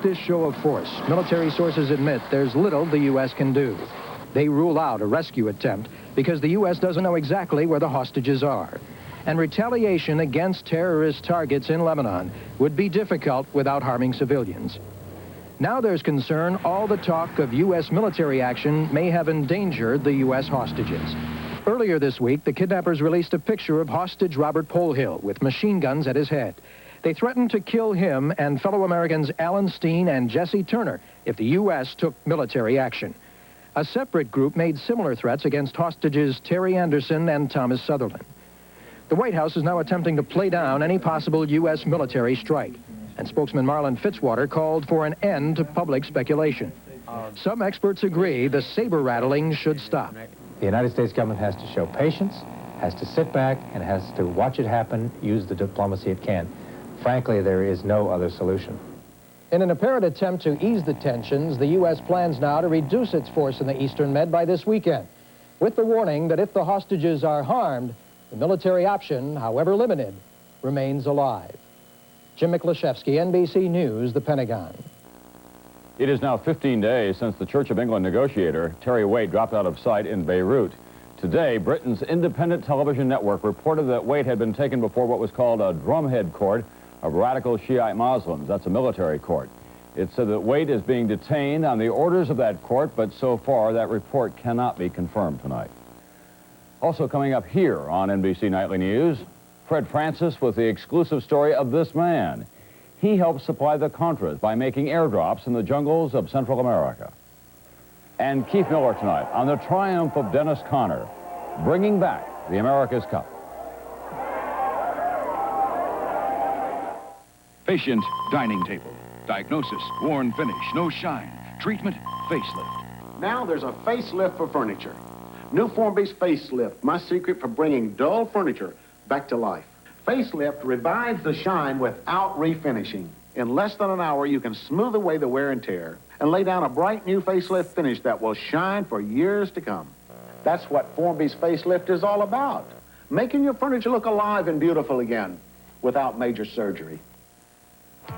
this show of force, military sources admit there's little the U.S. can do. They rule out a rescue attempt because the U.S. doesn't know exactly where the hostages are. And retaliation against terrorist targets in Lebanon would be difficult without harming civilians. Now there's concern all the talk of U.S. military action may have endangered the U.S. hostages. Earlier this week, the kidnappers released a picture of hostage Robert Polhill with machine guns at his head. They threatened to kill him and fellow Americans Alan Steen and Jesse Turner if the U.S. took military action. A separate group made similar threats against hostages Terry Anderson and Thomas Sutherland. The White House is now attempting to play down any possible U.S. military strike, and spokesman Marlon Fitzwater called for an end to public speculation. Some experts agree the saber-rattling should stop. The United States government has to show patience, has to sit back, and has to watch it happen, use the diplomacy it can. Frankly, there is no other solution. In an apparent attempt to ease the tensions, the U.S. plans now to reduce its force in the Eastern Med by this weekend, with the warning that if the hostages are harmed, the military option, however limited, remains alive. Jim Miklashevsky, NBC News, the Pentagon. It is now 15 days since the Church of England negotiator Terry Waite dropped out of sight in Beirut. Today, Britain's independent television network reported that Waite had been taken before what was called a drumhead court of radical Shiite Muslims. That's a military court. It said that Waite is being detained on the orders of that court, but so far that report cannot be confirmed tonight. Also coming up here on NBC Nightly News, Fred Francis with the exclusive story of this man. He helped supply the Contras by making airdrops in the jungles of Central America. And Keith Miller tonight on the triumph of Dennis Conner, bringing back the America's Cup. Patient, dining table. Diagnosis, worn finish, no shine. Treatment, facelift. Now there's a facelift for furniture. New Formby's Facelift, my secret for bringing dull furniture back to life. Facelift revives the shine without refinishing. In less than an hour, you can smooth away the wear and tear and lay down a bright new facelift finish that will shine for years to come. That's what Formby's Facelift is all about. Making your furniture look alive and beautiful again without major surgery.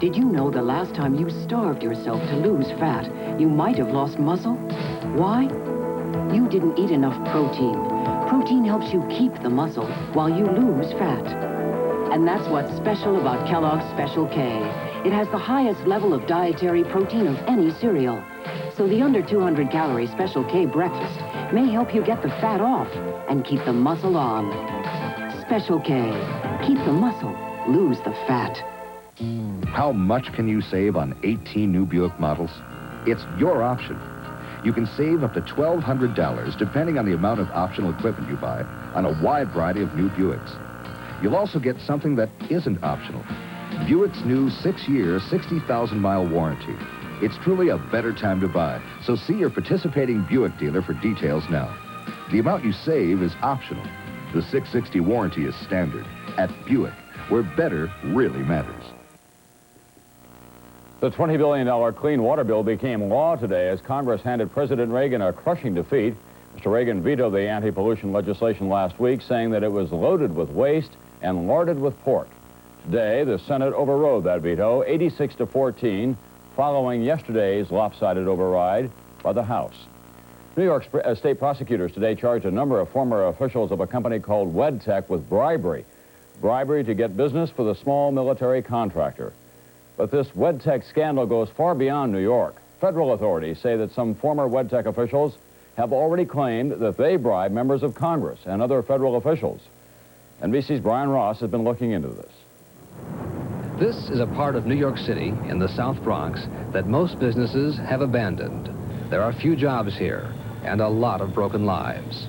Did you know the last time you starved yourself to lose fat, you might have lost muscle? Why? You didn't eat enough protein. Protein helps you keep the muscle while you lose fat. And that's what's special about Kellogg's Special K. It has the highest level of dietary protein of any cereal. So the under 200-calorie Special K breakfast may help you get the fat off and keep the muscle on. Special K. Keep the muscle, lose the fat. How much can you save on 18 new Buick models? It's your option. You can save up to $1,200 depending on the amount of optional equipment you buy on a wide variety of new Buicks. You'll also get something that isn't optional. Buick's new 6-year, 60,000-mile warranty. It's truly a better time to buy, so see your participating Buick dealer for details now. The amount you save is optional. The 660 warranty is standard at Buick, where better really matters. The $20 billion clean water bill became law today as Congress handed President Reagan a crushing defeat. Mr. Reagan vetoed the anti-pollution legislation last week, saying that it was loaded with waste and larded with pork. Today, the Senate overrode that veto, 86-14, following yesterday's lopsided override by the House. New York state prosecutors today charged a number of former officials of a company called Wedtech with bribery. Bribery to get business for the small military contractor. But this Wedtech scandal goes far beyond New York. Federal authorities say that some former Wedtech officials have already claimed that they bribed members of Congress and other federal officials. NBC's Brian Ross has been looking into this. This is a part of New York City in the South Bronx that most businesses have abandoned. There are few jobs here and a lot of broken lives.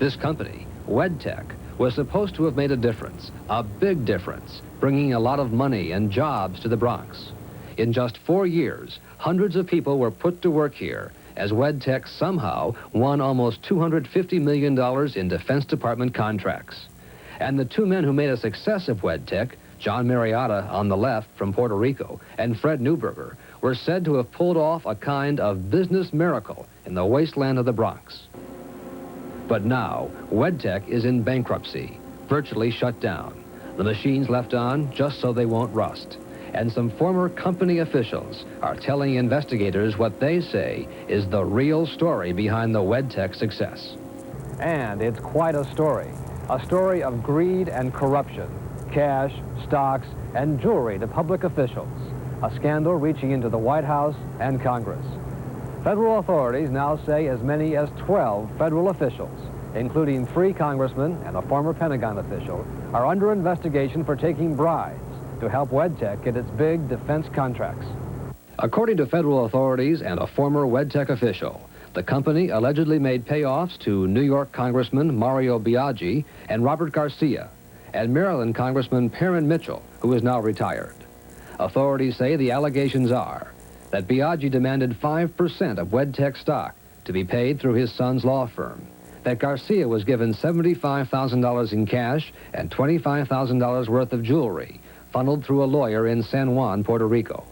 This company, Wedtech, was supposed to have made a difference, a big difference, bringing a lot of money and jobs to the Bronx. In just 4 years, hundreds of people were put to work here as Wedtech somehow won almost $250 million in Defense Department contracts. And the two men who made a success of Wedtech, John Marietta on the left from Puerto Rico and Fred Newberger, were said to have pulled off a kind of business miracle in the wasteland of the Bronx. But now, Wedtech is in bankruptcy, virtually shut down. The machines left on just so they won't rust. and some former company officials are telling investigators what they say is the real story behind the Wedtech success. And it's quite a story of greed and corruption, cash, stocks, and jewelry to public officials, a scandal reaching into the White House and Congress. Federal authorities now say as many as 12 federal officials, including 3 congressmen and a former Pentagon official, are under investigation for taking bribes to help Wedtech get its big defense contracts. According to federal authorities and a former Wedtech official, the company allegedly made payoffs to New York Congressman Mario Biaggi and Robert Garcia, and Maryland Congressman Perrin Mitchell, who is now retired. Authorities say the allegations are that Biaggi demanded 5% of Wedtech stock to be paid through his son's law firm, that Garcia was given $75,000 in cash and $25,000 worth of jewelry, funneled through a lawyer in San Juan, Puerto Rico,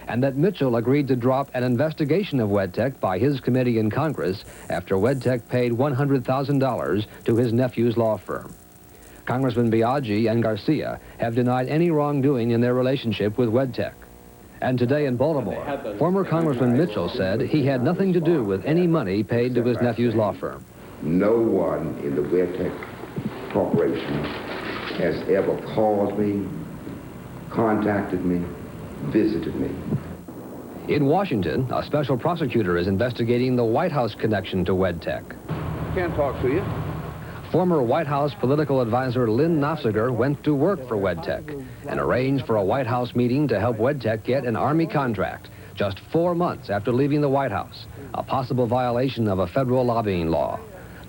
and that Mitchell agreed to drop an investigation of Wedtech by his committee in Congress after Wedtech paid $100,000 to his nephew's law firm. Congressman Biaggi and Garcia have denied any wrongdoing in their relationship with Wedtech. And today in Baltimore, former Congressman Mitchell said he had nothing to do with any money paid to his nephew's law firm. No one in the Whitehead Corporation has ever called me, contacted me, visited me. In Washington, a special prosecutor is investigating the White House connection to Wedtech. Can't talk to you. Former White House political advisor Lynn Nofziger went to work for Wedtech and arranged for a White House meeting to help Wedtech get an Army contract just 4 months after leaving the White House, a possible violation of a federal lobbying law.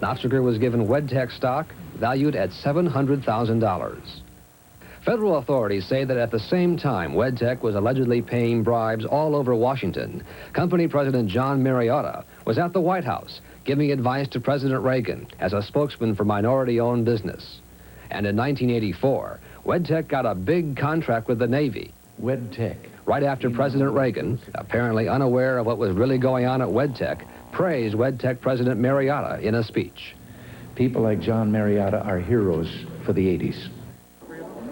Nofziger was given Wedtech stock valued at $700,000. Federal authorities say that at the same time Wedtech was allegedly paying bribes all over Washington, company president John Marietta was at the White House giving advice to President Reagan as a spokesman for minority-owned business. And in 1984, Wedtech got a big contract with the Navy. Wedtech. Right after President Reagan, apparently unaware of what was really going on at Wedtech, praised Wedtech President Marietta in a speech. People like John Marietta are heroes for the 80s.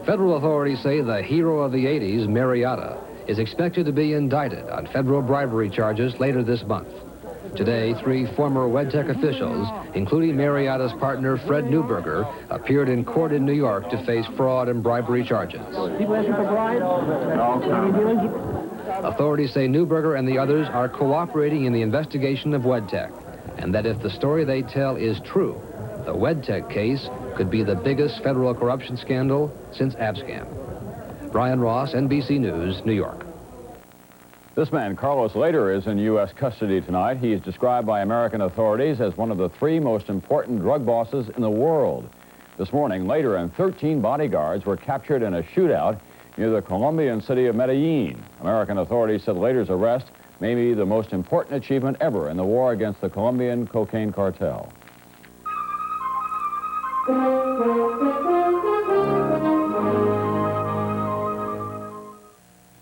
Federal authorities say the hero of the 80s, Marietta, is expected to be indicted on federal bribery charges later this month. Today, 3 former Wedtech officials, including Marietta's partner Fred Neuberger, appeared in court in New York to face fraud and bribery charges. People asking for bribes? Authorities say Neuberger and the others are cooperating in the investigation of Wedtech, and that if the story they tell is true, the Wedtech case could be the biggest federal corruption scandal since Abscam. Brian Ross, NBC News, New York. This man, Carlos Later, is in U.S. custody tonight. He is described by American authorities as one of the 3 most important drug bosses in the world. This morning, Later and 13 bodyguards were captured in a shootout near the Colombian city of Medellin. American authorities said Later's arrest may be the most important achievement ever in the war against the Colombian cocaine cartel.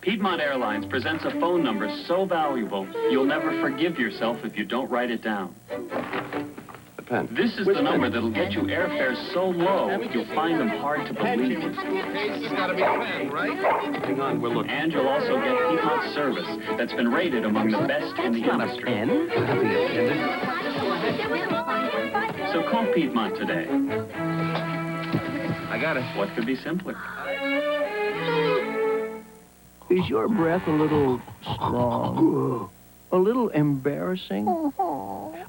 Piedmont Airlines presents a phone number so valuable, you'll never forgive yourself if you don't write it down. The pen. This is the number that'll get you airfares so low, you'll find them hard to believe. It's gotta be a pen, right? Hang on, we're looking. And you'll also get Piedmont service that's been rated among the best in the industry. So call Piedmont today. I got it. What could be simpler? Is your breath a little strong? A little embarrassing?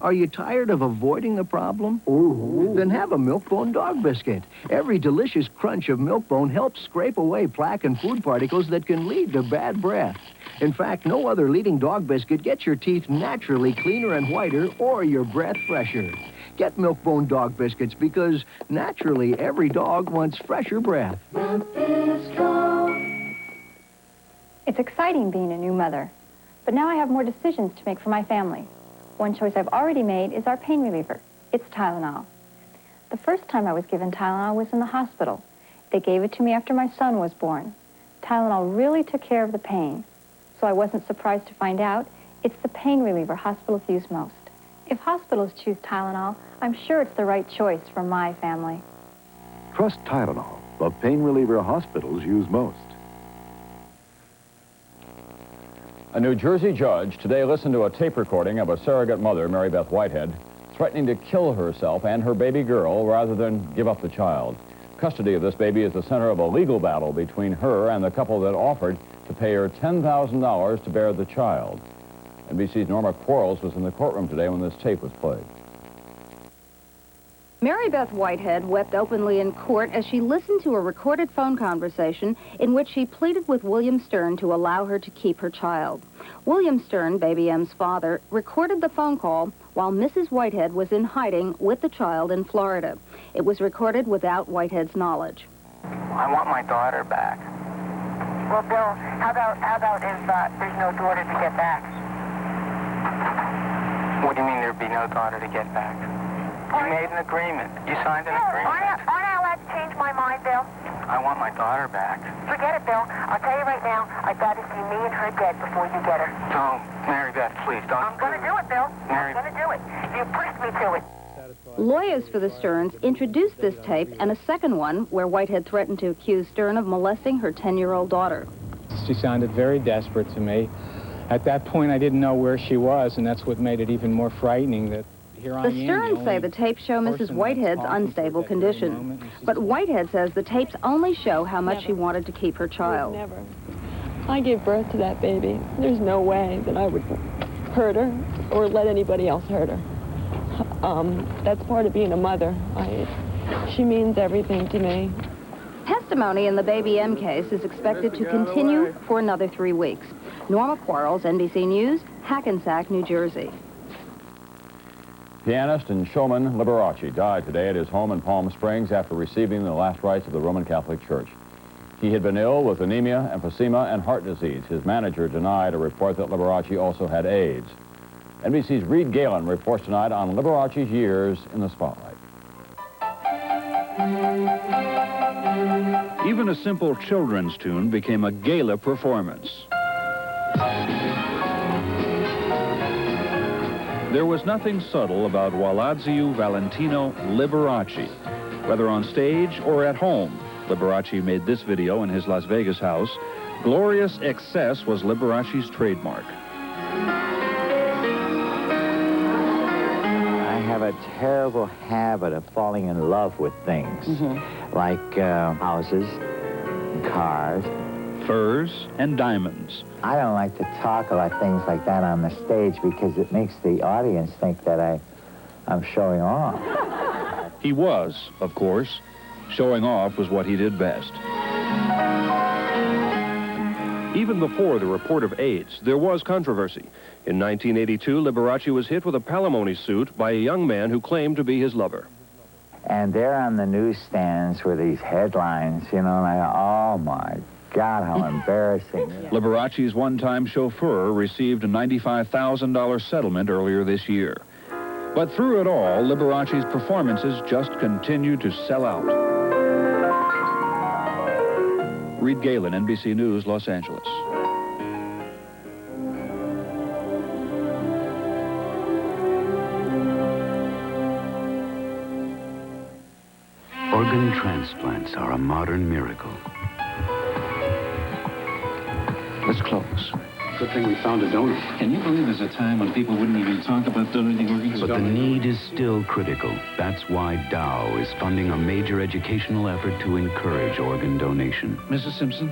Are you tired of avoiding the problem? Then have a Milk-Bone dog biscuit. Every delicious crunch of Milk-Bone helps scrape away plaque and food particles that can lead to bad breath. In fact, no other leading dog biscuit gets your teeth naturally cleaner and whiter or your breath fresher. Get Milk-Bone dog biscuits because naturally every dog wants fresher breath. It's exciting being a new mother, but now I have more decisions to make for my family. One choice I've already made is our pain reliever. It's Tylenol. The first time I was given Tylenol was in the hospital. They gave it to me after my son was born. Tylenol really took care of the pain, so I wasn't surprised to find out it's the pain reliever hospitals use most. If hospitals choose Tylenol, I'm sure it's the right choice for my family. Trust Tylenol, the pain reliever hospitals use most. A New Jersey judge today listened to a tape recording of a surrogate mother, Mary Beth Whitehead, threatening to kill herself and her baby girl rather than give up the child. Custody of this baby is the center of a legal battle between her and the couple that offered to pay her $10,000 to bear the child. NBC's Norma Quarles was in the courtroom today when this tape was played. Mary Beth Whitehead wept openly in court as she listened to a recorded phone conversation in which she pleaded with William Stern to allow her to keep her child. William Stern, Baby M's father, recorded the phone call while Mrs. Whitehead was in hiding with the child in Florida. It was recorded without Whitehead's knowledge. I want my daughter back. Well, Bill, how about if there's no daughter to get back? What do you mean there'd be no daughter to get back? You made an agreement. You signed an agreement. Aren't I allowed to change my mind, Bill? I want my daughter back. Forget it, Bill. I'll tell you right now, I'd rather see me and her dead before you get her. No, Mary Beth, please, don't. I'm going to do it, Bill. I'm going to do it. You pushed me to it. Lawyers for the Sterns introduced this tape and a second one where Whitehead threatened to accuse Stern of molesting her 10-year-old daughter. She sounded very desperate to me. At that point, I didn't know where she was, and that's what made it even more frightening that here I am. The Sterns say the tapes show Mrs. Whitehead's unstable condition. But Whitehead says the tapes only show how much she wanted to keep her child. Never. I gave birth to that baby. There's no way that I would hurt her or let anybody else hurt her. That's part of being a mother. She means everything to me. Testimony in the Baby M case is expected to continue for another 3 weeks. Norma Quarles, NBC News, Hackensack, New Jersey. Pianist and showman Liberace died today at his home in Palm Springs after receiving the last rites of the Roman Catholic Church. He had been ill with anemia, emphysema, and heart disease. His manager denied a report that Liberace also had AIDS. NBC's Reed Galen reports tonight on Liberace's years in the spotlight. Even a simple children's tune became a gala performance. There was nothing subtle about Waladziu Valentino Liberace. Whether on stage or at home, Liberace made this video in his Las Vegas house. Glorious excess was Liberace's trademark. I have a terrible habit of falling in love with things, like houses, cars, furs, and diamonds. I don't like to talk about things like that on the stage because it makes the audience think that I'm showing off. He was, of course. Showing off was what he did best. Even before the report of AIDS, there was controversy. In 1982, Liberace was hit with a palimony suit by a young man who claimed to be his lover. And there on the newsstands were these headlines, you know, and I go, oh my God, how embarrassing. Liberace's one-time chauffeur received a $95,000 settlement earlier this year. But through it all, Liberace's performances just continued to sell out. Reed Galen, NBC News, Los Angeles. Organ transplants are a modern miracle. Let's close. Good thing we found a donor. Can you believe there's a time when people wouldn't even talk about donating organs? But the need is still critical. That's why Dow is funding a major educational effort to encourage organ donation. Mrs. Simpson,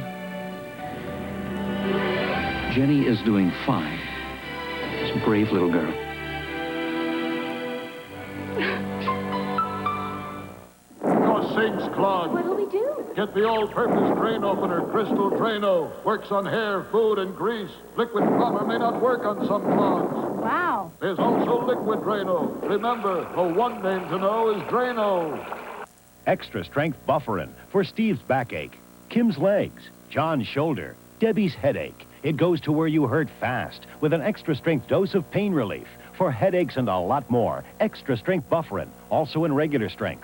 Jenny is doing fine. She's a brave little girl. Your sink's clogged. What'll we do? Get the all-purpose drain opener, Crystal Drano. Works on hair, food, and grease. Liquid plumber may not work on some clogs. Wow. There's also Liquid Drano. Remember, the one name to know is Drano. Extra strength bufferin for Steve's backache, Kim's legs, John's shoulder, Debbie's headache. It goes to where you hurt fast with an extra strength dose of pain relief for headaches and a lot more. Extra strength bufferin, also in regular strength.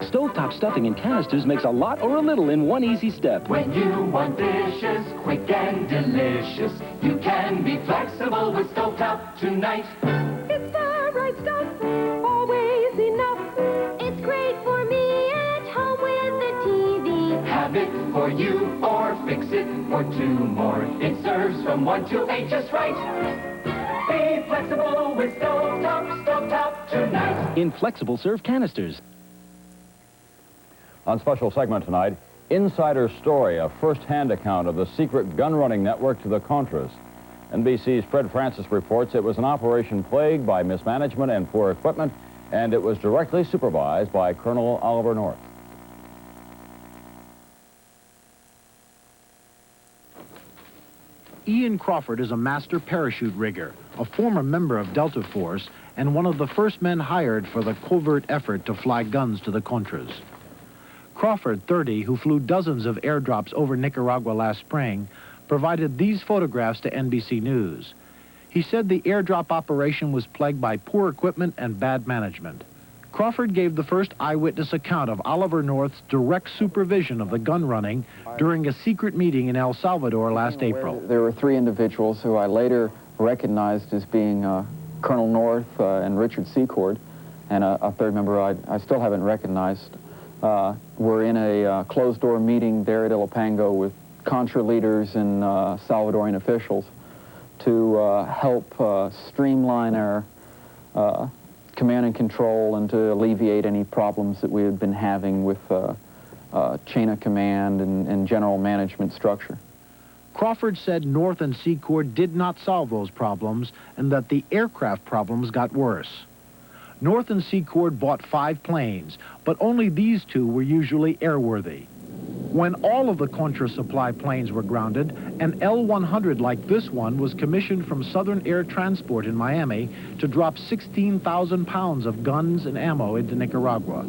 Stovetop stuffing in canisters makes a lot or a little in one easy step. When you want dishes quick and delicious, you can be flexible with Stovetop tonight. It's the right stuff, always enough. It's great for me at home with the TV. Have have it for you, or fix it for 2 more. It serves from 1 to 8 just right. Be flexible with Stovetop tonight. In flexible serve canisters. On special segment tonight, Insider Story, a first-hand account of the secret gun-running network to the Contras. NBC's Fred Francis reports it was an operation plagued by mismanagement and poor equipment, and it was directly supervised by Colonel Oliver North. Ian Crawford is a master parachute rigger, a former member of Delta Force, and one of the first men hired for the covert effort to fly guns to the Contras. Crawford, 30, who flew dozens of airdrops over Nicaragua last spring, provided these photographs to NBC News. He said the airdrop operation was plagued by poor equipment and bad management. Crawford gave the first eyewitness account of Oliver North's direct supervision of the gun running during a secret meeting in El Salvador last April. There were 3 individuals who I later recognized as being Colonel North and Richard Secord, and a third member I still haven't recognized. We're in a closed-door meeting there at Ilopango with Contra leaders and Salvadorian officials to help streamline our command and control and to alleviate any problems that we had been having with chain of command and general management structure. Crawford said North and Secord did not solve those problems and that the aircraft problems got worse. North and Secord bought 5 planes, but only these 2 were usually airworthy. When all of the Contra supply planes were grounded, an L-100 like this one was commissioned from Southern Air Transport in Miami to drop 16,000 pounds of guns and ammo into Nicaragua.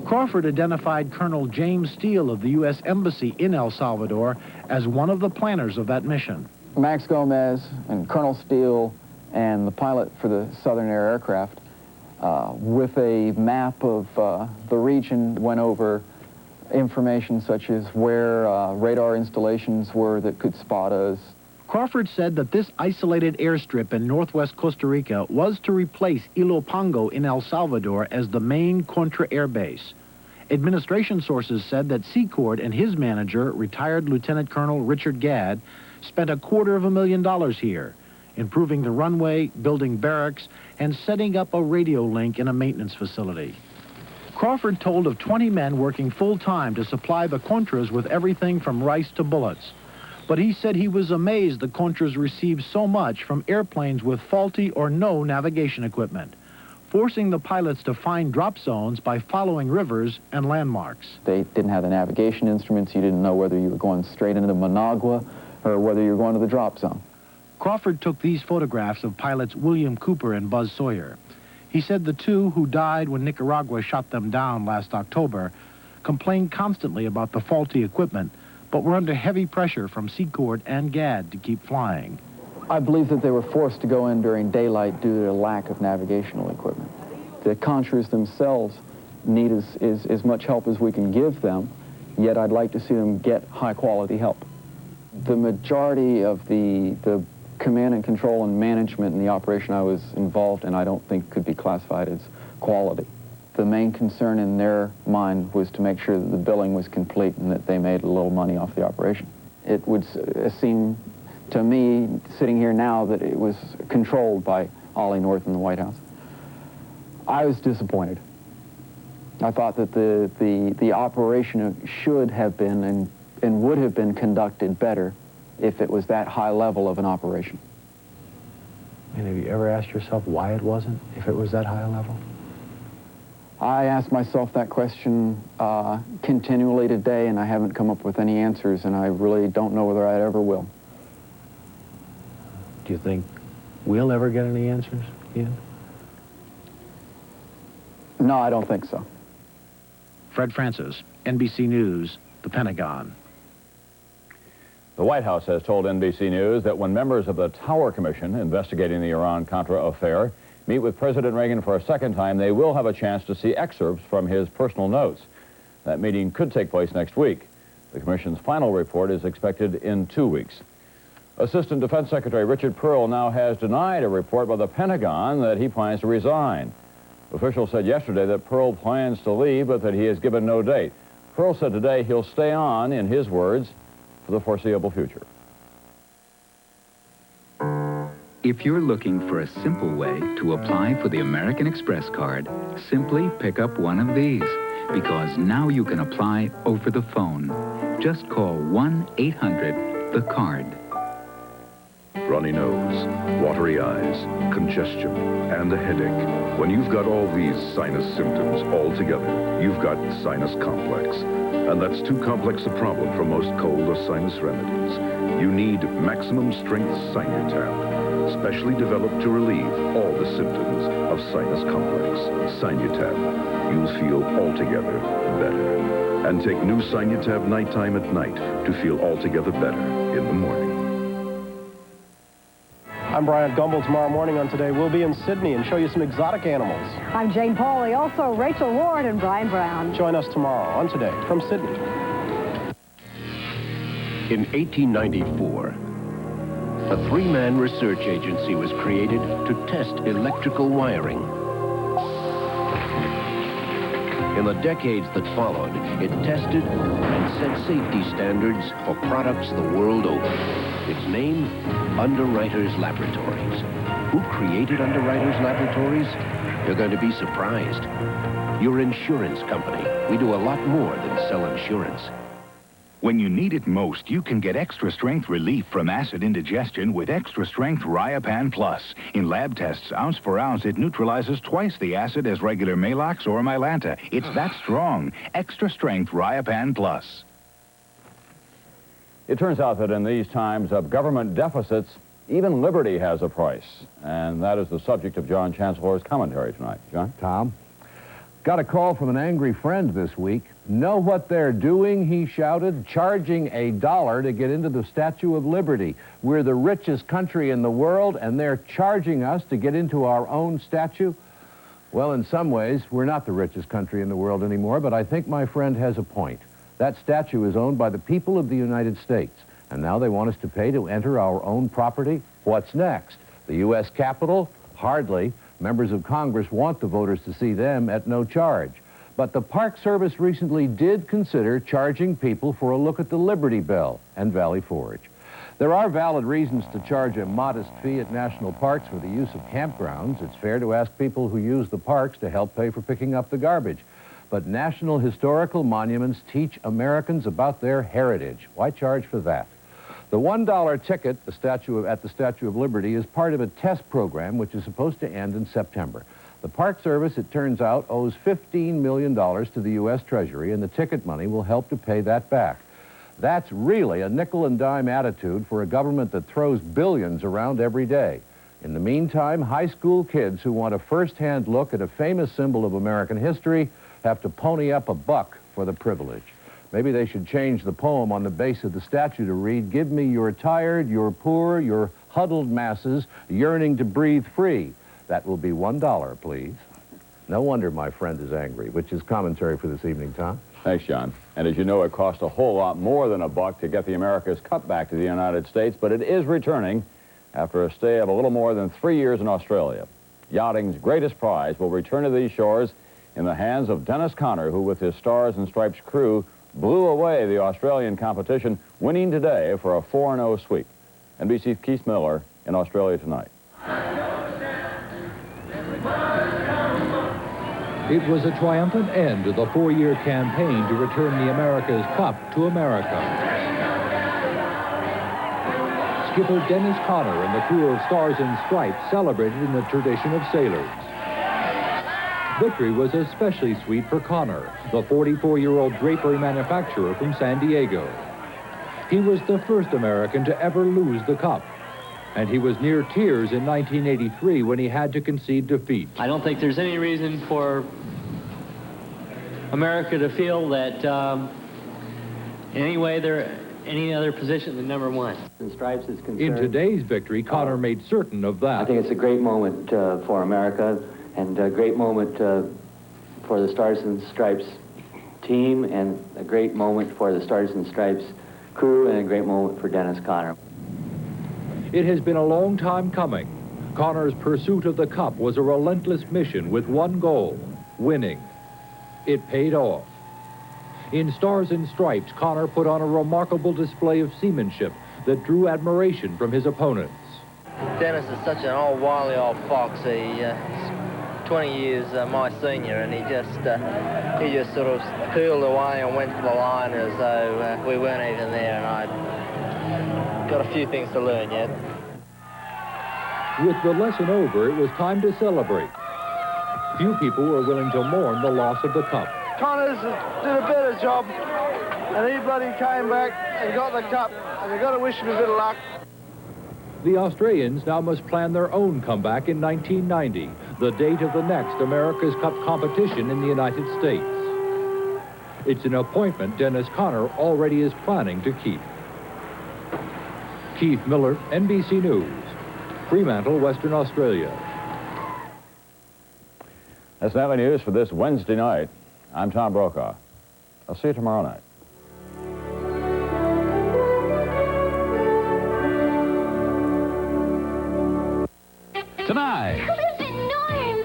Crawford identified Colonel James Steele of the U.S. Embassy in El Salvador as one of the planners of that mission. Max Gomez and Colonel Steele and the pilot for the Southern Air Aircraft, with a map of the region, went over information such as where radar installations were that could spot us. Crawford said that this isolated airstrip in northwest Costa Rica was to replace Ilopango in El Salvador as the main Contra air base. Administration sources said that Secord and his manager, retired Lieutenant Colonel Richard Gadd, spent $250,000 here, improving the runway, building barracks, and setting up a radio link in a maintenance facility. Crawford told of 20 men working full-time to supply the Contras with everything from rice to bullets. But he said he was amazed the Contras received so much from airplanes with faulty or no navigation equipment, forcing the pilots to find drop zones by following rivers and landmarks. They didn't have the navigation instruments. You didn't know whether you were going straight into Managua or whether you were going to the drop zone. Crawford took these photographs of pilots William Cooper and Buzz Sawyer. He said the 2 who died when Nicaragua shot them down last October complained constantly about the faulty equipment, but were under heavy pressure from Secord and Gadd to keep flying. I believe that they were forced to go in during daylight due to a lack of navigational equipment. The Contras themselves need as much help as we can give them, yet I'd like to see them get high-quality help. The majority of the command and control and management in the operation I was involved in, I don't think could be classified as quality. The main concern in their mind was to make sure that the billing was complete and that they made a little money off the operation. It would seem to me, sitting here now, that it was controlled by Ollie North in the White House. I was disappointed. I thought that the operation should have been and would have been conducted better if it was that high level of an operation. And have you ever asked yourself why it wasn't, if it was that high a level? I ask myself that question continually today, and I haven't come up with any answers, and I really don't know whether I ever will. Do you think we'll ever get any answers, Ian? No, I don't think so. Fred Francis, NBC News, the Pentagon. The White House has told NBC News that when members of the Tower Commission investigating the Iran-Contra affair meet with President Reagan for a second time, they will have a chance to see excerpts from his personal notes. That meeting could take place next week. The commission's final report is expected in 2 weeks. Assistant Defense Secretary Richard Perle now has denied a report by the Pentagon that he plans to resign. Officials said yesterday that Perle plans to leave, but that he has given no date. Perle said today he'll stay on, in his words, for the foreseeable future. If you're looking for a simple way to apply for the American Express card, simply pick up one of these, because now you can apply over the phone. Just call 1-800-THE-CARD. Runny nose, watery eyes, congestion, and a headache. When you've got all these sinus symptoms all together, you've got sinus complex. And that's too complex a problem for most cold or sinus remedies. You need maximum strength Sinutab, specially developed to relieve all the symptoms of sinus complex. Sinutab. You'll feel altogether better. And take new Sinutab nighttime at night to feel altogether better in the morning. I'm Brian Gumble. Tomorrow morning on Today, we'll be in Sydney and show you some exotic animals. I'm Jane Pauley, also Rachel Ward and Brian Brown. Join us tomorrow on Today from Sydney. In 1894, a three-man research agency was created to test electrical wiring. In the decades that followed, it tested and set safety standards for products the world over. Its name, Underwriters Laboratories. Who created Underwriters Laboratories? You're going to be surprised. Your insurance company. We do a lot more than sell insurance. When you need it most, you can get extra strength relief from acid indigestion with extra strength Riopan Plus. In lab tests, ounce for ounce, it neutralizes twice the acid as regular Maalox or Mylanta. It's that strong. Extra strength Riopan Plus. It turns out that in these times of government deficits, even liberty has a price. And that is the subject of John Chancellor's commentary tonight. John? Tom? Got a call from an angry friend this week. Know what they're doing, he shouted, charging $1 to get into the Statue of Liberty. We're the richest country in the world, and they're charging us to get into our own statue? Well, in some ways, we're not the richest country in the world anymore, but I think my friend has a point. That statue is owned by the people of the United States, and now they want us to pay to enter our own property? What's next? The U.S. Capitol? Hardly. Members of Congress want the voters to see them at no charge. But the Park Service recently did consider charging people for a look at the Liberty Bell and Valley Forge. There are valid reasons to charge a modest fee at national parks for the use of campgrounds. It's fair to ask people who use the parks to help pay for picking up the garbage. But national historical monuments teach Americans about their heritage. Why charge for that? The $1 ticket at the Statue of Liberty is part of a test program which is supposed to end in September. The Park Service, it turns out, owes $15 million to the U.S. Treasury, and the ticket money will help to pay that back. That's really a nickel-and-dime attitude for a government that throws billions around every day. In the meantime, high school kids who want a first-hand look at a famous symbol of American history have to pony up $1 for the privilege. Maybe they should change the poem on the base of the statue to read, "Give me your tired, your poor, your huddled masses yearning to breathe free." That will be $1, please. No wonder my friend is angry, which is commentary for this evening, Tom. Thanks, John. And as you know, it cost a whole lot more than $1 to get the America's Cup back to the United States, but it is returning after a stay of a little more than 3 years in Australia. Yachting's greatest prize will return to these shores in the hands of Dennis Conner, who with his Stars and Stripes crew blew away the Australian competition, winning today for a 4-0 sweep. NBC's Keith Miller in Australia tonight. It was a triumphant end to the 4-year campaign to return the America's Cup to America. Skipper Dennis Conner and the crew of Stars and Stripes celebrated in the tradition of sailors. Victory was especially sweet for Conner, the 44-year-old drapery manufacturer from San Diego. He was the first American to ever lose the Cup, and he was near tears in 1983 when he had to concede defeat. I don't think there's any reason for America to feel that in any way they're any other position than number one. And Stripes is concerned. In today's victory, Conner made certain of that. I think it's a great moment for America, and a great moment for the Stars and Stripes team, and a great moment for the Stars and Stripes crew, and a great moment for Dennis Conner. It has been a long time coming. Conner's pursuit of the Cup was a relentless mission with one goal: winning. It paid off. In Stars and Stripes, Connor put on a remarkable display of seamanship that drew admiration from his opponents. Dennis is such an old, wily old fox. He's 20 years my senior, and he just sort of peeled away and went for the line as though we weren't even there, and I'd got a few things to learn yet. With the lesson over, it was time to celebrate. Few people were willing to mourn the loss of the cup. Connors did a better job, and he bloody came back and got the cup, and you've got to wish him a bit of luck. The Australians now must plan their own comeback in 1990, the date of the next America's Cup competition in the United States. It's an appointment Dennis Connor already is planning to keep. Keith Miller, NBC News, Fremantle, Western Australia. That's Nightly News for this Wednesday night. I'm Tom Brokaw. I'll see you tomorrow night. Tonight,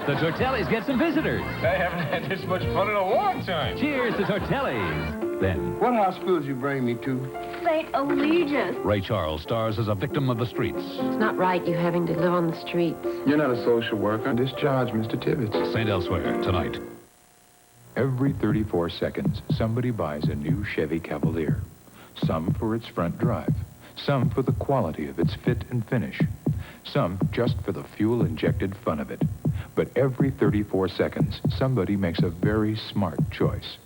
the Tortellis get some visitors. I haven't had this much fun in a long time. Cheers to Tortellis. Then, What hospital did you bring me to? St. Allegius. Ray Charles stars as a victim of the streets. It's not right you having to live on the streets. You're not a social worker. Discharge Mr. Tibbetts. St. Elsewhere, tonight. Every 34 seconds, somebody buys a new Chevy Cavalier. Some for its front drive. Some for the quality of its fit and finish. Some just for the fuel-injected fun of it. But every 34 seconds, somebody makes a very smart choice.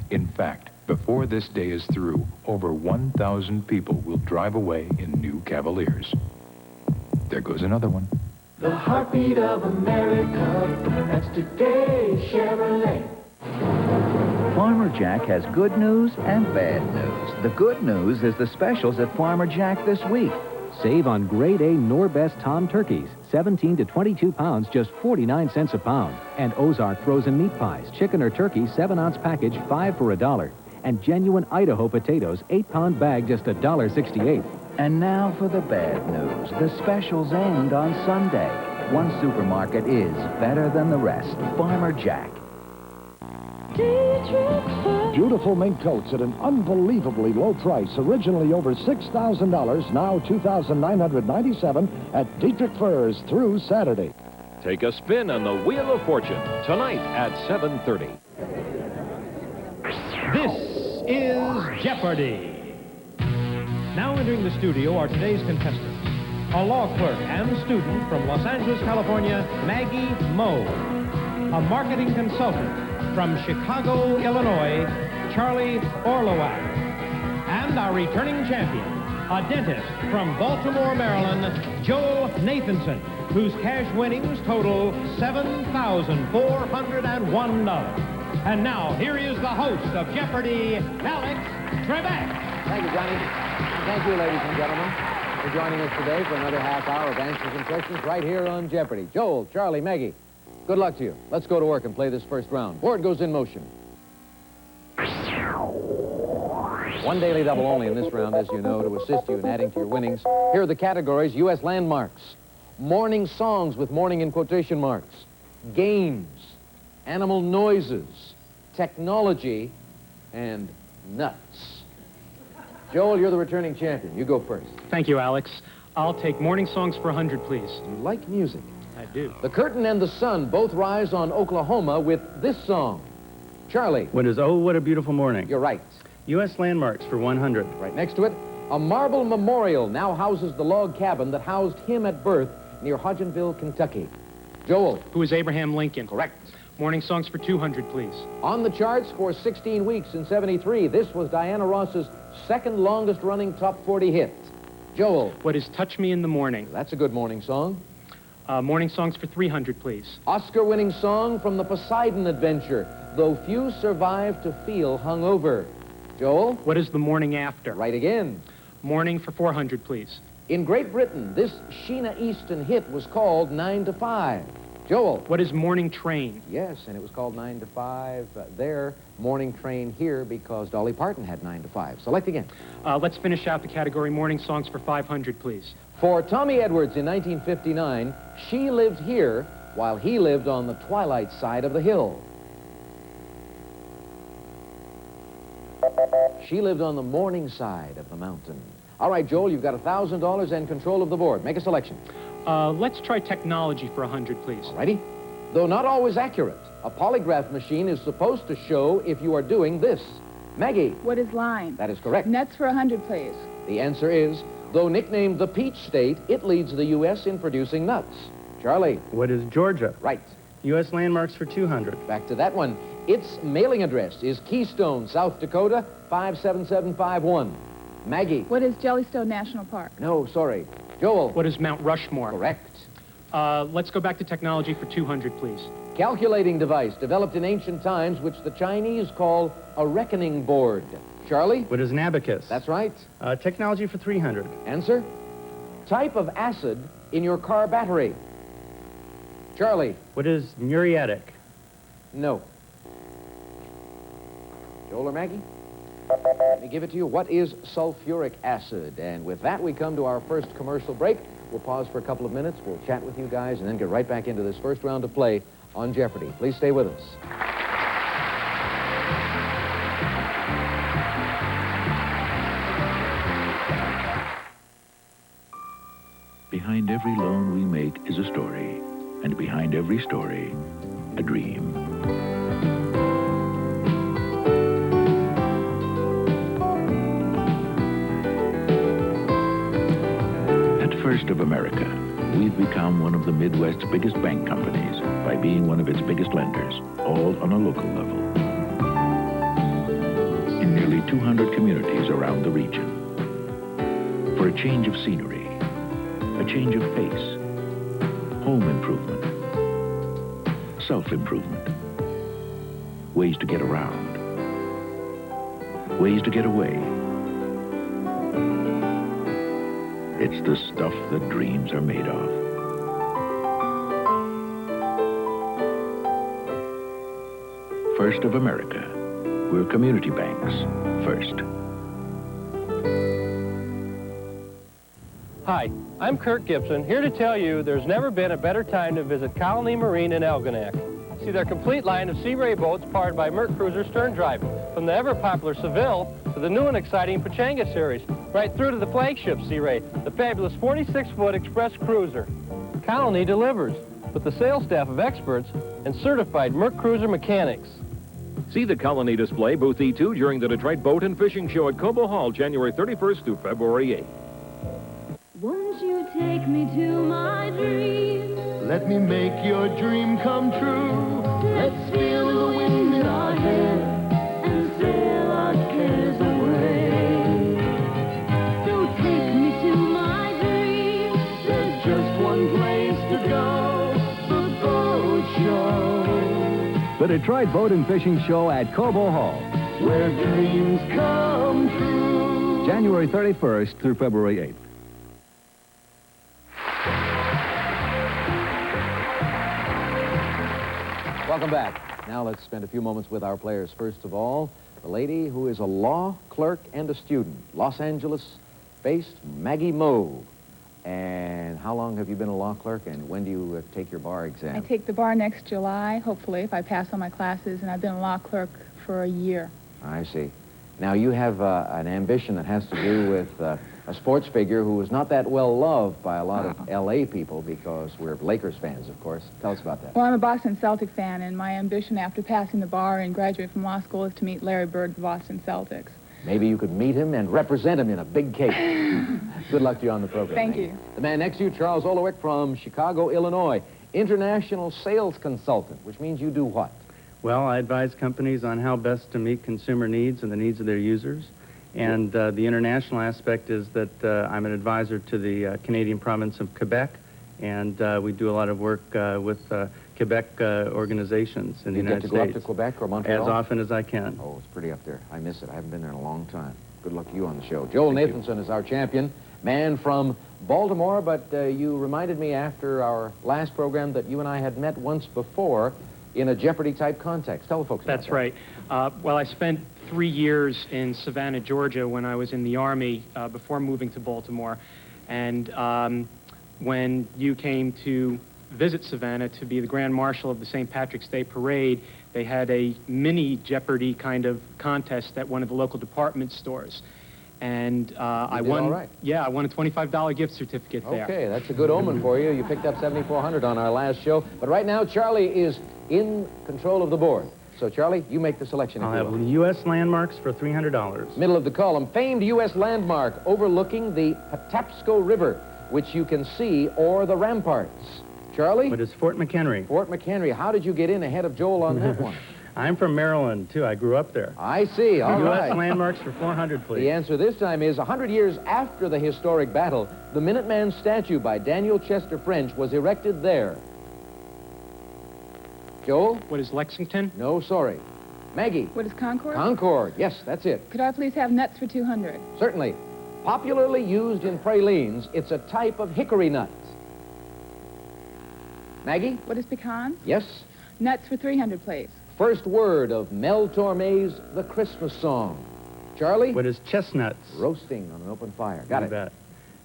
In fact, before this day is through, over 1,000 people will drive away in new Cavaliers. There goes another one. The heartbeat of America, that's today's Chevrolet. Farmer Jack has good news and bad news. The good news is the specials at Farmer Jack this week. Save on grade A Norbest Tom turkeys, 17 to 22 pounds, just 49 cents a pound. And Ozark frozen meat pies, chicken or turkey, 7-ounce package, 5 for $1. And genuine Idaho potatoes, 8-pound bag, just $1.68. And now for the bad news. The specials end on Sunday. One supermarket is better than the rest. Farmer Jack. Beautiful mink coats at an unbelievably low price. Originally over $6,000, now $2,997 at Dietrich Furs through Saturday. Take a spin on the Wheel of Fortune tonight at 7:30. This is Jeopardy! Now entering the studio are today's contestants. A law clerk and student from Los Angeles, California, Maggie Moe. A marketing consultant from Chicago, Illinois, Charlie Orlowak. And our returning champion, a dentist from Baltimore, Maryland, Joel Nathanson, whose cash winnings total $7,401. And now, here is the host of Jeopardy, Alex Trebek. Thank you, Johnny. And thank you, ladies and gentlemen, for joining us today for another half hour of answers and questions right here on Jeopardy. Joel, Charlie, Maggie, good luck to you. Let's go to work and play this first round. Board goes in motion. One daily double only in this round, as you know, to assist you in adding to your winnings. Here are the categories: U.S. landmarks, morning songs with morning in quotation marks, games, animal noises, technology, and nuts. Joel, you're the returning champion. You go first. Thank you, Alex. I'll take morning songs for 100, please. You like music? I do. The curtain and the sun both rise on Oklahoma with this song. Charlie. What is Oh, What a Beautiful Morning? You're right. U.S. landmarks for 100. Right next to it, a marble memorial now houses the log cabin that housed him at birth near Hodgenville, Kentucky. Joel. Who is Abraham Lincoln? Correct. Morning songs for 200, please. On the charts for 16 weeks in '73, this was Diana Ross's second longest running top 40 hit. Joel. What is Touch Me in the Morning? That's a good morning song. Morning songs for 300, please. Oscar-winning song from the Poseidon Adventure, though few survive to feel hungover. Joel? What is the morning after? Right again. Morning for 400, please. In Great Britain, this Sheena Easton hit was called 9 to 5. Joel? What is Morning Train? Yes, and it was called 9 to 5 there. Morning Train here because Dolly Parton had 9 to 5. Select again. Let's finish out the category morning songs for 500, please. For Tommy Edwards in 1959, she lived here while he lived on the twilight side of the hill. She lived on the morning side of the mountain. All right, Joel, you've got $1,000 and control of the board. Make a selection. Let's try technology for 100, please. All righty. Though not always accurate, a polygraph machine is supposed to show if you are doing this. Maggie. What is line? That is correct. Nuts for 100, please. The answer is, though nicknamed the Peach State, it leads the U.S. in producing nuts. Charlie. What is Georgia? Right. U.S. landmarks for 200. Back to that one. Its mailing address is Keystone, South Dakota, 57751. Maggie. What is Jellystone National Park? No, sorry. Joel. What is Mount Rushmore? Correct. Let's go back to technology for 200, please. Calculating device developed in ancient times, which the Chinese call a reckoning board. Charlie? What is an abacus? That's right. Technology for 300. Answer? Type of acid in your car battery. Charlie? What is muriatic? No. Joel or Maggie? Let me give it to you. What is sulfuric acid? And with that, we come to our first commercial break. We'll pause for a couple of minutes. We'll chat with you guys and then get right back into this first round of play on Jeopardy. Please stay with us. Behind every loan we make is a story, and behind every story, a dream. At First of America, we've become one of the Midwest's biggest bank companies by being one of its biggest lenders, all on a local level. In nearly 200 communities around the region. For a change of scenery, a change of pace, home improvement, self-improvement, ways to get around, ways to get away. It's the stuff that dreams are made of. First of America. We're community banks first. Hi, I'm Kurt Gibson, here to tell you there's never been a better time to visit Colony Marine in Algonac. See their complete line of Sea Ray boats powered by Merc Cruiser Stern Drive, from the ever-popular Seville to the new and exciting Pachanga series, right through to the flagship Sea Ray, the fabulous 46-foot Express Cruiser. Colony delivers, with the sales staff of experts and certified Merc Cruiser mechanics. See the Colony display, booth E2, during the Detroit Boat and Fishing Show at Cobo Hall, January 31st through February 8th. Won't you take me to my dream? Let me make your dream come true. Let's feel the wind in our hair and sail our cares away. So take me to my dream. There's just one place to go, the boat show. The Detroit Boat and Fishing Show at Cobo Hall. Where dreams come true. January 31st through February 8th. Welcome back. Now let's spend a few moments with our players. First of all, the lady who is a law clerk and a student, Los Angeles-based Maggie Moe. And how long have you been a law clerk, and when do you take your bar exam? I take the bar next July, hopefully, if I pass all my classes, and I've been a law clerk for a year. I see. Now, you have an ambition that has to do with a sports figure who is not that well loved by a lot of L.A. people because we're Lakers fans, of course. Tell us about that. Well, I'm a Boston Celtic fan, and my ambition after passing the bar and graduating from law school is to meet Larry Bird of the Boston Celtics. Maybe you could meet him and represent him in a big cake. Good luck to you on the program. Thank you. The man next to you, Charles Olowick from Chicago, Illinois. International sales consultant, which means you do what? Well, I advise companies on how best to meet consumer needs and the needs of their users. And the international aspect is that I'm an advisor to the Canadian province of Quebec, and we do a lot of work with Quebec organizations in the United States. You get to go up to Quebec or Montreal? As often as I can. Oh, it's pretty up there. I miss it. I haven't been there in a long time. Good luck to you on the show. Joel Nathanson is our champion, man from Baltimore, but you reminded me after our last program that you and I had met once before in a Jeopardy-type context. Tell the folks about That's right. Well, I spent 3 years in Savannah, Georgia when I was in the Army before moving to Baltimore. And when you came to visit Savannah to be the Grand Marshal of the St. Patrick's Day Parade, they had a mini Jeopardy kind of contest at one of the local department stores. And I won. All right. Yeah, I won a $25 gift certificate there. Okay, that's a good omen for you. You picked up $7,400 on our last show. But right now, Charlie is in control of the board. So, Charlie, you make the selection. I'll have U.S. landmarks for $300. Middle of the column, famed U.S. landmark overlooking the Patapsco River, which you can see, or the ramparts. Charlie? What is Fort McHenry? Fort McHenry. How did you get in ahead of Joel on that one? I'm from Maryland, too. I grew up there. I see. All right. U.S. landmarks for $400, please. The answer this time is 100 years after the historic battle, the Minuteman statue by Daniel Chester French was erected there. Joel? What is Lexington? No, sorry. Maggie? What is Concord? Concord. Yes, that's it. Could I please have nuts for 200? Certainly. Popularly used in pralines, it's a type of hickory nut. Maggie? What is pecan? Yes. Nuts for 300, please. First word of Mel Torme's The Christmas Song. Charlie? What is chestnuts? Roasting on an open fire. Got it. Bet.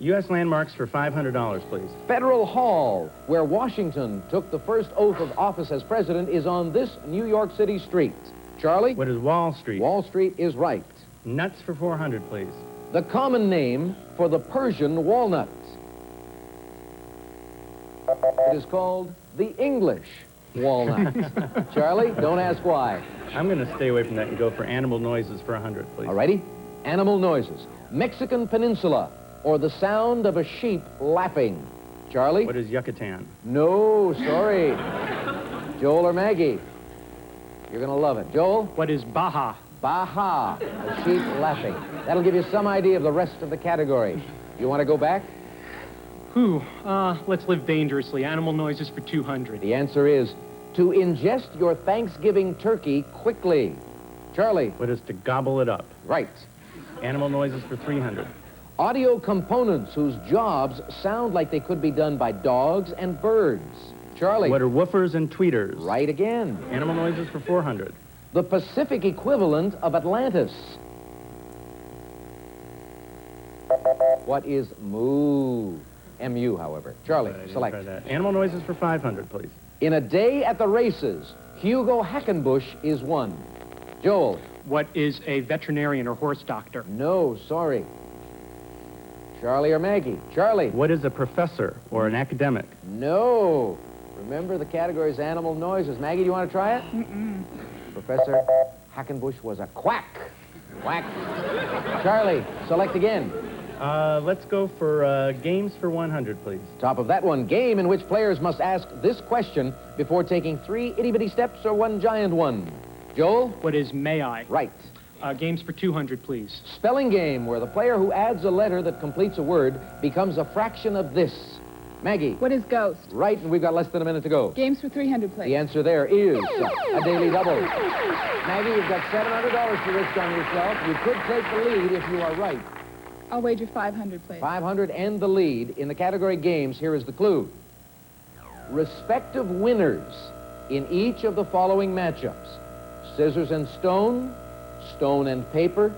U.S. landmarks for $500, please. Federal Hall, where Washington took the first oath of office as president, is on this New York City street. Charlie? What is Wall Street? Wall Street is right. Nuts for $400, please. The common name for the Persian walnut. It is called the English walnut. Charlie, don't ask why. I'm going to stay away from that and go for animal noises for $100, please. All righty. Animal noises. Mexican Peninsula, or the sound of a sheep laughing. Charlie? What is Yucatan? No, sorry. Joel or Maggie? You're going to love it. Joel? What is Baja? Baja, a sheep laughing. That'll give you some idea of the rest of the category. You want to go back? Whew, let's live dangerously. Animal noises for 200. The answer is to ingest your Thanksgiving turkey quickly. Charlie? What is to gobble it up? Right. Animal noises for 300. Audio components whose jobs sound like they could be done by dogs and birds. Charlie? What are woofers and tweeters? Right again. Animal noises for 400. The Pacific equivalent of Atlantis. What is moo? M-U, however. Charlie, select. Animal noises for 500, please. In a day at the races, Hugo Hackenbush is one. Joel? What is a veterinarian or horse doctor? No, sorry. Charlie or Maggie? Charlie? What is a professor or an academic? No. Remember, the category is animal noises. Maggie, do you want to try it? Mm-mm. Professor Hackenbush was a quack. Quack. Charlie, select again. Let's go for games for 100, please. Top of that one, game in which players must ask this question before taking 3 itty-bitty steps or 1 giant one. Joel? What is may I? Right. Games for 200, please. Spelling game, where the player who adds a letter that completes a word becomes a fraction of this. Maggie? What is ghost? Right, and we've got less than a minute to go. Games for 300, please. The answer there is a daily double. Maggie, you've got $700 to risk on yourself. You could take the lead if you are right. I'll wager 500, please. 500 and the lead. In the category games, here is the clue. Respective winners in each of the following matchups. Scissors and stone, stone and paper,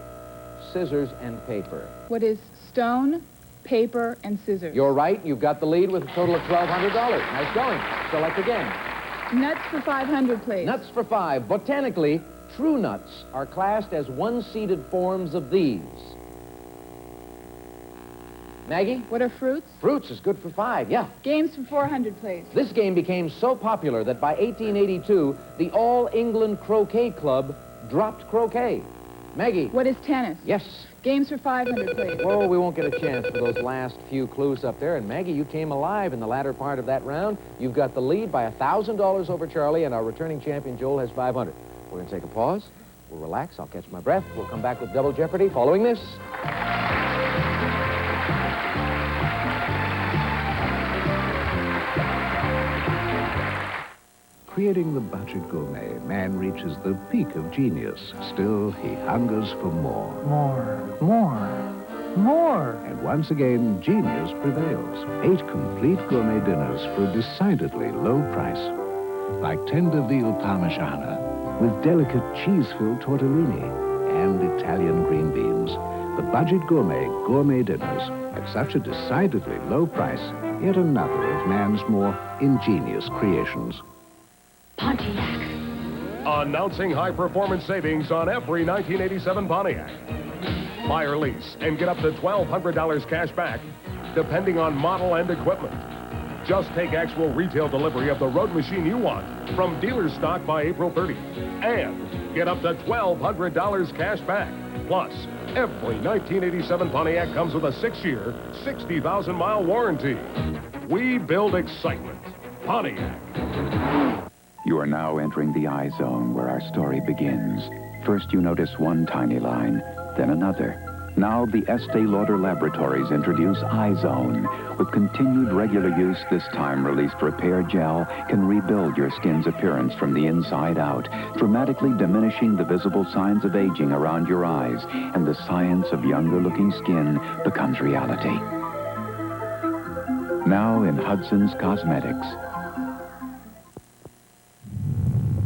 scissors and paper. What is stone, paper, and scissors? You're right. You've got the lead with a total of $1,200. Nice going. Select again. Nuts for 500, please. Nuts for 5. Botanically, true nuts are classed as one-seeded forms of these. Maggie? What are fruits? Fruits is good for 5, yeah. Games for 400, please. This game became so popular that by 1882, the All England Croquet Club dropped croquet. Maggie? What is tennis? Yes. Games for 500, please. Oh, we won't get a chance for those last few clues up there. And Maggie, you came alive in the latter part of that round. You've got the lead by $1,000 over Charlie, and our returning champion, Joel, has 500. We're going to take a pause. We'll relax. I'll catch my breath. We'll come back with Double Jeopardy following this. Creating the budget gourmet, man reaches the peak of genius. Still, he hungers for more. More. And once again, genius prevails. 8 complete gourmet dinners for a decidedly low price. Like tender veal parmigiana with delicate cheese-filled tortellini and Italian green beans. The budget gourmet dinners at such a decidedly low price, yet another of man's more ingenious creations. Pontiac. Announcing high-performance savings on every 1987 Pontiac. Buy or lease and get up to $1,200 cash back, depending on model and equipment. Just take actual retail delivery of the road machine you want from dealer stock by April 30th. And get up to $1,200 cash back. Plus, every 1987 Pontiac comes with a 6-year, 60,000-mile warranty. We build excitement. Pontiac. You are now entering the eye zone where our story begins. First you notice one tiny line, then another. Now the Estee Lauder Laboratories introduce iZone. With continued regular use, this time released repair gel can rebuild your skin's appearance from the inside out, dramatically diminishing the visible signs of aging around your eyes, and the science of younger-looking skin becomes reality. Now in Hudson's Cosmetics.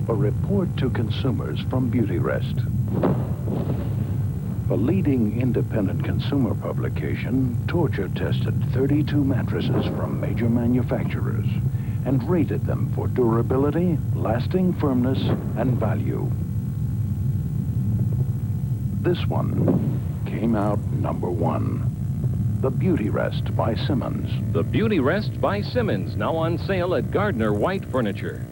A report to consumers from Beauty Rest. A leading independent consumer publication torture-tested 32 mattresses from major manufacturers and rated them for durability, lasting firmness, and value. This one came out #1. The Beauty Rest by Simmons. The Beauty Rest by Simmons, now on sale at Gardner White Furniture.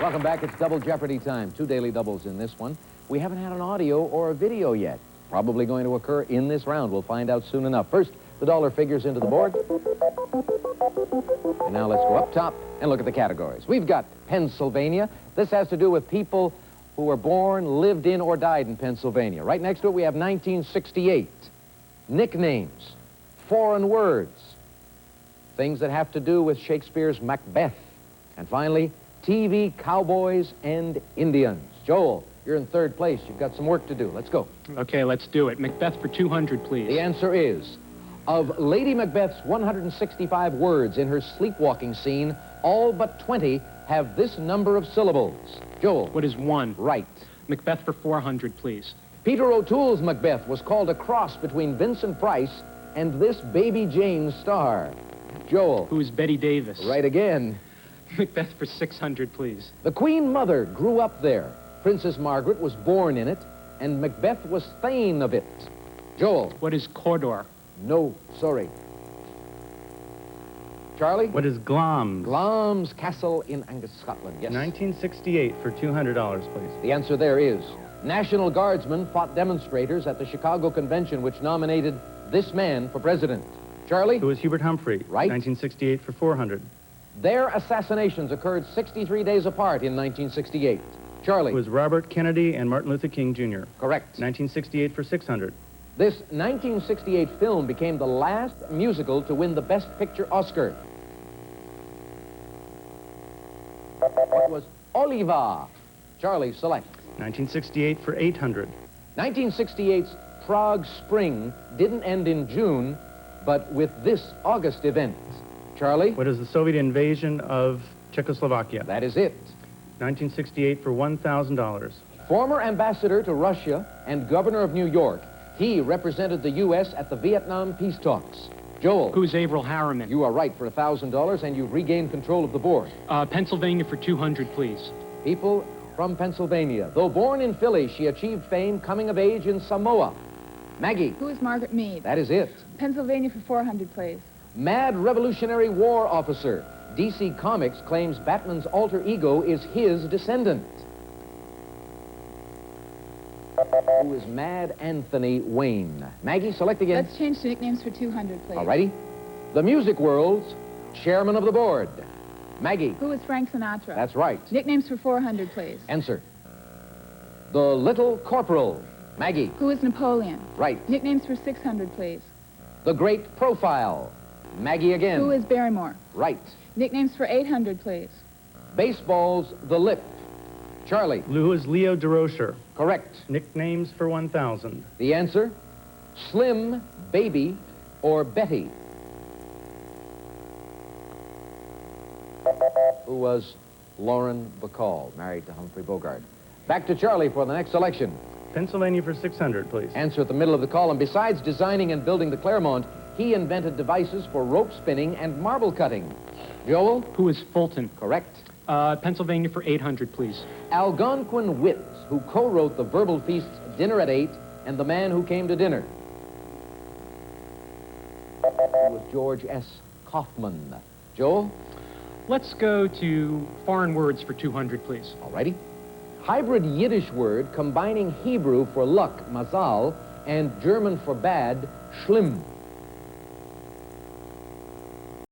Welcome back. It's Double Jeopardy time. 2 daily doubles in this one. We haven't had an audio or a video yet. Probably going to occur in this round. We'll find out soon enough. First, the dollar figures into the board. And now let's go up top and look at the categories. We've got Pennsylvania. This has to do with people who were born, lived in, or died in Pennsylvania. Right next to it, we have 1968. Nicknames, foreign words, things that have to do with Shakespeare's Macbeth. And finally, TV, cowboys, and Indians. Joel, you're in third place. You've got some work to do. Let's go. Okay, let's do it. Macbeth for 200, please. The answer is, of Lady Macbeth's 165 words in her sleepwalking scene, all but 20 have this number of syllables. Joel. What is 1? Right. Macbeth for 400, please. Peter O'Toole's Macbeth was called a cross between Vincent Price and this Baby Jane star. Joel. Who is Betty Davis? Right again. Macbeth for 600, please. The Queen Mother grew up there. Princess Margaret was born in it, and Macbeth was Thane of it. Joel. What is Cawdor? No, sorry. Charlie? What is Glamis? Glamis Castle in Angus, Scotland, yes. 1968 for $200, please. The answer there is, National Guardsmen fought demonstrators at the Chicago Convention, which nominated this man for president. Charlie? Who is Hubert Humphrey? Right. 1968 for 400. Their assassinations occurred 63 days apart in 1968. Charlie. It was Robert Kennedy and Martin Luther King, Jr. Correct. 1968 for 600. This 1968 film became the last musical to win the Best Picture Oscar. It was Oliva. Charlie, select. 1968 for 800. 1968's Prague Spring didn't end in June, but with this August event. Charlie? What is the Soviet invasion of Czechoslovakia? That is it. 1968 for $1,000. Former ambassador to Russia and governor of New York, he represented the U.S. at the Vietnam peace talks. Joel. Who's Averil Harriman? You are right for $1,000, and you've regained control of the board. Pennsylvania for 200, please. People from Pennsylvania. Though born in Philly, she achieved fame coming of age in Samoa. Maggie. Who is Margaret Mead? That is it. Pennsylvania for 400, please. Mad Revolutionary War officer. DC Comics claims Batman's alter ego is his descendant. Who is Mad Anthony Wayne? Maggie, select again. Let's change to nicknames for 200, please. All righty. The music world's chairman of the board. Maggie. Who is Frank Sinatra? That's right. Nicknames for 400, please. Answer. The Little Corporal. Maggie. Who is Napoleon? Right. Nicknames for 600, please. The Great Profile. Maggie again. Who is Barrymore? Right. Nicknames for 800, please. Baseball's The Lip. Charlie. Who is Leo DeRocher? Correct. Nicknames for 1,000. The answer? Slim, Baby, or Betty. Who was Lauren Bacall, married to Humphrey Bogart. Back to Charlie for the next selection. Pennsylvania for 600, please. Answer at the middle of the column. Besides designing and building the Claremont, he invented devices for rope spinning and marble cutting. Joel? Who is Fulton? Correct. Pennsylvania for 800, please. Algonquin wits who co-wrote the verbal feasts Dinner at 8 and The Man Who Came to Dinner. It was George S. Kaufman. Joel? Let's go to foreign words for 200, please. All righty. Hybrid Yiddish word combining Hebrew for luck, mazal, and German for bad, schlimm.